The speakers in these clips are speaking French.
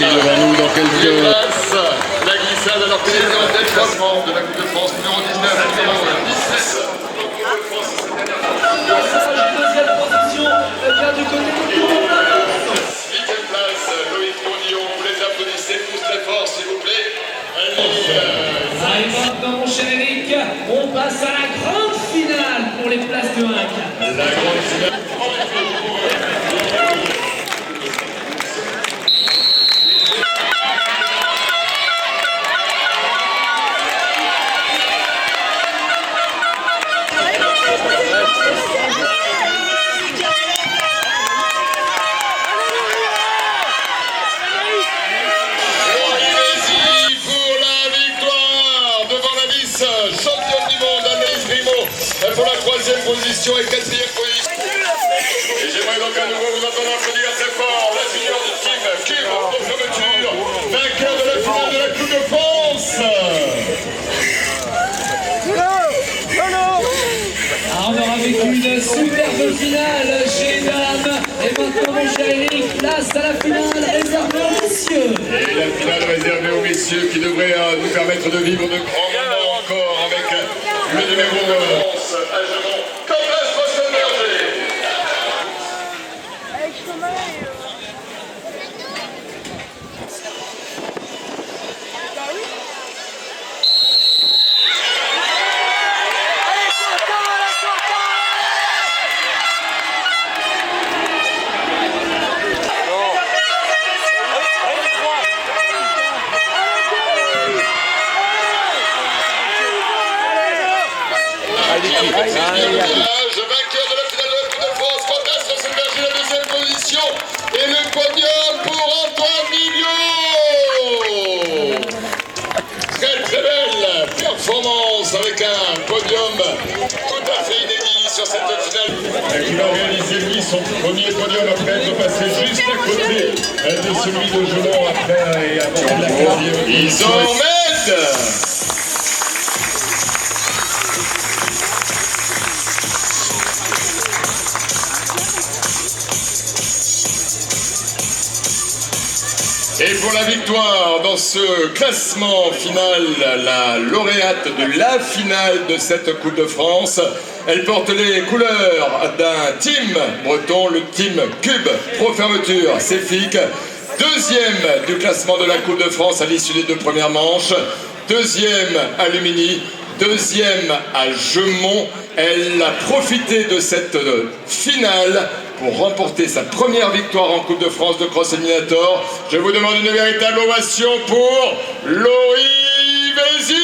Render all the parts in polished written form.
qui est devant nous dans quelques... La glissade alors que les en tête classement de la Coupe de France numéro 19, numéro 17. Deuxième position vient du côté de Huitième place, Loïc Mounion, vous les applaudissez tous très fort s'il vous plaît. Et maintenant mon cher Eric, on passe à la grande finale pour les places de 1 à 4. La grande finale. Championne du monde, Anaïs Grimaud, pour la troisième position et quatrième position. Et j'aimerais donc à nouveau vous entendre applaudir très fort la junior du team Cube pour fermeture, vainqueur de la finale de la Coupe de France. On aura vécu une superbe finale chez les dames. Et maintenant mon cher Eric, place à la finale réservée aux messieurs. Et la finale réservée aux messieurs qui devrait nous permettre de vivre de grands moments encore avec le numéro 11 à Gemont. Campbell Fossenberger. Vainqueur de la finale de la Coupe de France, Campbell Fossenberger, la deuxième position. Et le podium pour Antoine Mignot. Très très belle performance avec un podium tout à fait inédit sur cette finale. Il a réalisé lui son premier podium après être passé juste à côté de celui de Gemont après et avant la quatrième. Ils en mettent. Et pour la victoire dans ce classement final, la lauréate de la finale de cette Coupe de France, elle porte les couleurs d'un team breton, le team Cube Pro Fermeture, Céfic, deuxième du classement de la Coupe de France à l'issue des deux premières manches, deuxième à Lumini, deuxième à Gemont. Elle a profité de cette finale pour remporter sa première victoire en Coupe de France de Cross Eliminator. Je vous demande une véritable ovation pour Laurie Vézy.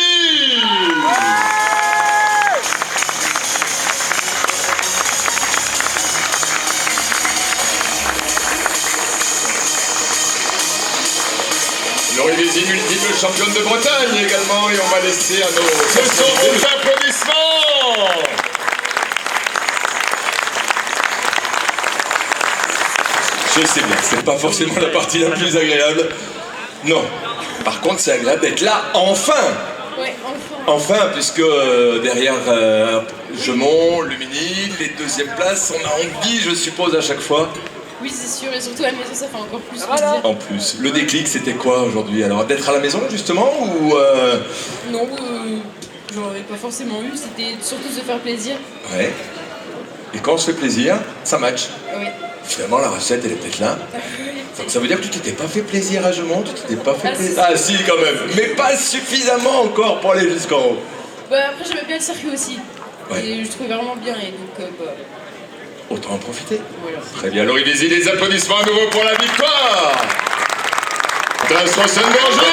Laurie Vézy, multiple championne de Bretagne également, et on va laisser à nos... Ce sont vos applaudissements. Je sais bien, c'est pas forcément la partie la plus agréable. Non. Par contre, c'est agréable d'être là, enfin. Ouais, enfin. Enfin, puisque derrière Gemont, Lumini, les deuxièmes places, on a envie, je suppose, à chaque fois. Oui, c'est sûr, et surtout à la maison, ça fait encore plus plaisir. En plus, le déclic, c'était quoi aujourd'hui? Alors, d'être à la maison, justement, ou Non, j'en avais pas forcément eu, c'était surtout se faire plaisir. Ouais. Et quand on se fait plaisir, ça match. Oui. Finalement, la recette, elle est peut-être là. Donc, ça veut dire que tu t'étais pas fait plaisir à Gemont, tu t'étais pas fait plaisir. Ah si, quand même. Mais pas suffisamment encore pour aller jusqu'en haut. Bah, après, j'aimais bien le circuit aussi. Ouais. Et je trouvais vraiment bien, et donc, Autant en profiter. voilà. Très bien, Laurie Vézy, des applaudissements à nouveau pour la victoire d'As Fossenberger.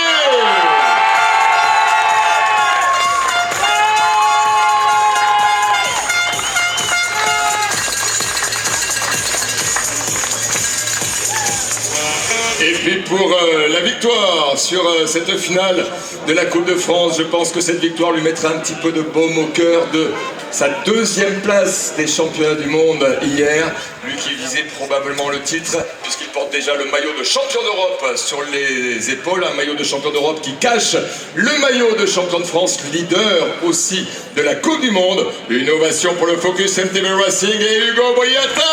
Et puis pour la victoire sur cette finale de la Coupe de France, je pense que cette victoire lui mettra un petit peu de baume au cœur de sa deuxième place des championnats du monde hier. Lui qui visait probablement le titre, puisqu'il porte déjà le maillot de champion d'Europe sur les épaules, un maillot de champion d'Europe qui cache le maillot de champion de France, leader aussi de la Coupe du Monde. Une ovation pour le Focus MTB Racing et Hugo Boyata.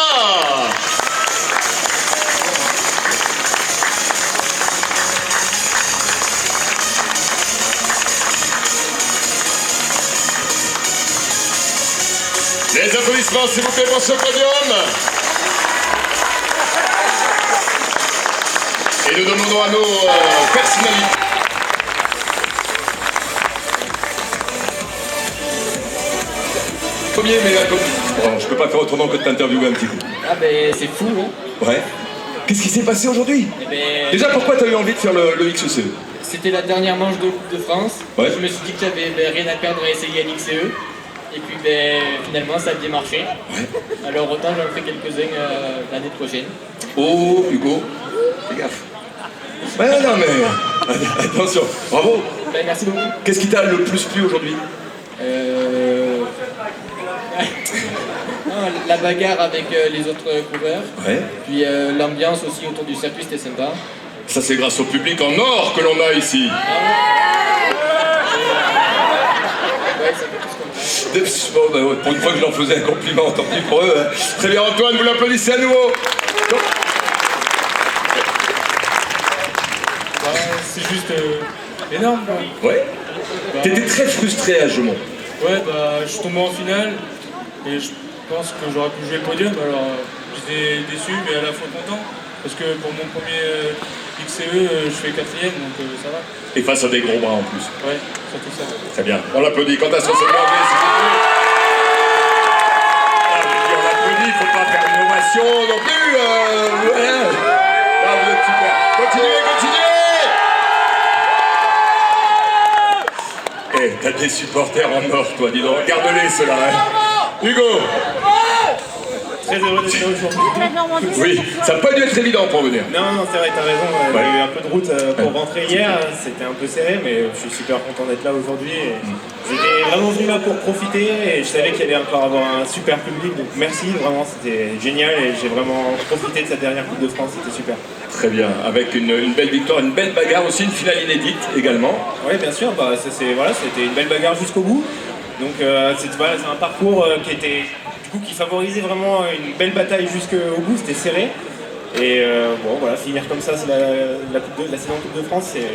Les applaudissements, s'il vous plaît, pour ce podium. Et nous demandons à nos personnalités. Premier, mais là, bon, je peux pas faire autrement que de t'interviewer un petit coup. Ah ben c'est fou, hein. Ouais. Qu'est-ce qui s'est passé aujourd'hui? Eh ben, Déjà, pourquoi tu as eu envie de faire le XCE? c'était la dernière manche de Coupe de France. Ouais. Je me suis dit que j'avais rien à perdre à essayer un XCE. Et puis finalement ça a bien marché. Ouais. Alors autant j'en ferai quelques-uns l'année prochaine. Oh, Hugo, fais gaffe. Ouais, non, mais attention, bravo. Ben, merci beaucoup. Qu'est-ce qui t'a le plus plu aujourd'hui? Non, la bagarre avec les autres coureurs. Ouais. Puis l'ambiance aussi autour du circuit, c'était sympa. Ça, c'est grâce au public en or que l'on a ici. Ouais, ça fait tout ce qu'on Bon, bah, pour une fois que je leur faisais un compliment, tant pis pour eux. Hein. Très bien, Antoine, vous l'applaudissez à nouveau. C'est juste énorme quoi. Ouais. T'étais très frustré à Gemont. Ouais bah je suis tombé en finale et je pense que j'aurais pu jouer le podium, alors j'étais déçu mais à la fois content parce que pour mon premier XCE je fais 4ème donc ça va. Et face à des gros bras en plus. Ouais, surtout ça. Très bien. On l'applaudit. Quant à son second anglais, s'il vous plaît. Ah, je dis, on l'applaudit, il ne faut pas faire une ovation non plus. Ouais. Ah, vous êtes super. Continuez, continuez. Eh, t'as des supporters en or, toi, dis donc. Regarde-les, ceux-là. Hein. Hugo. Très heureux d'être là aujourd'hui. Oui, ça n'a pas dû être évident pour venir. Non, non, c'est vrai, t'as raison. Il y a eu un peu de route pour rentrer hier. C'était un peu serré, mais je suis super content d'être là aujourd'hui. J'étais vraiment venu là pour profiter et je savais qu'il y allait encore avoir un super public. Donc merci, vraiment, c'était génial et j'ai vraiment profité de cette dernière Coupe de France. C'était super. Très bien, avec une belle victoire, une belle bagarre aussi, une finale inédite également. Oui, bien sûr. Bah, voilà, c'était une belle bagarre jusqu'au bout. Donc voilà, c'est un parcours qui favorisait vraiment une belle bataille jusqu'au bout. C'était serré. Et bon, voilà, finir comme ça, c'est la saison Coupe de France, c'est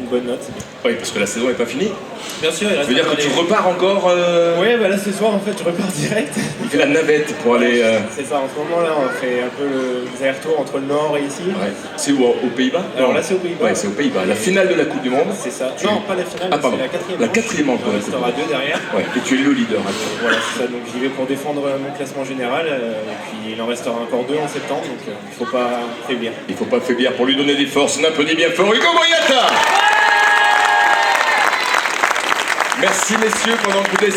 une bonne note. Oui, parce que la saison n'est pas finie. Bien sûr, il Ça reste veut dire que tu repars encore Oui, bah là ce soir en fait je repars direct. Il fait la navette pour aller... C'est ça, en ce moment là on fait un peu les allers-retours entre le nord et ici. Ouais. C'est où, aux Pays-Bas? Alors là c'est aux Pays-Bas. Ouais, c'est aux Pays-Bas. La finale de la Coupe du Monde. C'est ça. Non, pas la finale, Ah, pardon. c'est la quatrième. La quatrième manche de la Il Coupe du restera Monde. 2 derrière. Ouais, et tu es le leader. Actuellement. Voilà, c'est ça. Donc j'y vais pour défendre mon classement général. Et puis il en restera encore 2 en septembre. Donc il ne faut pas faiblir. Il ne faut pas faiblir pour lui donner des forces. On applaudit bien fort Hugo Boyata. Merci messieurs pendant que vous